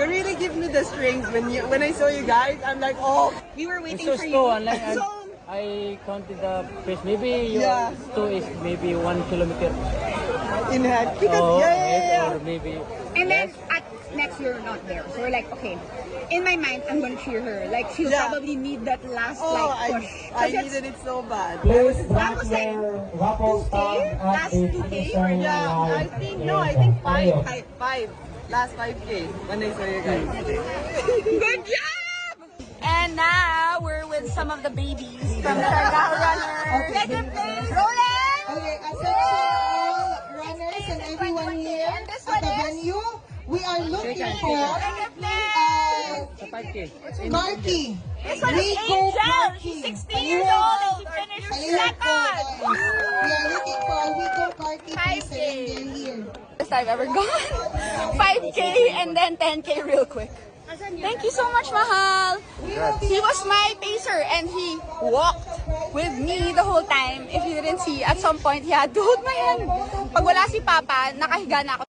really give me the strength when I saw you guys. I'm like, oh, We were waiting So for slow, you. unlike I counted the pace. Maybe your Yeah. two is maybe 1 kilometer. in head because Oh, yeah. or maybe And then less. at next you're not there. So we're like, okay. In my mind, I'm gonna cheer her. Like she'll Yeah. probably need that last Oh, like push. I 'Cause it's- needed it so bad. Please That drop was like your raffle 2K? stand at Last the 2K or finishing Yeah, line. I think five. Last 5K when I saw you guys. Good job! And now we're with some of the babies from the Sargao Runners. Second place, Roland! Okay, attention all runners and everyone here And this at one the is? venue. We are looking for Second place! Sa 5K. Marky. This one is Rico Angel. Marky. She's 16 years old and she finished second. We are looking for a Rico Marky. Please 5K. surrender here. First I've ever gone. 5K and then 10K real quick. Thank you so much, Mahal. He was my pacer and he walked with me the whole time. If you didn't see, at some point he had to hold my hand. Pag wala si Papa, nakahiga na ako.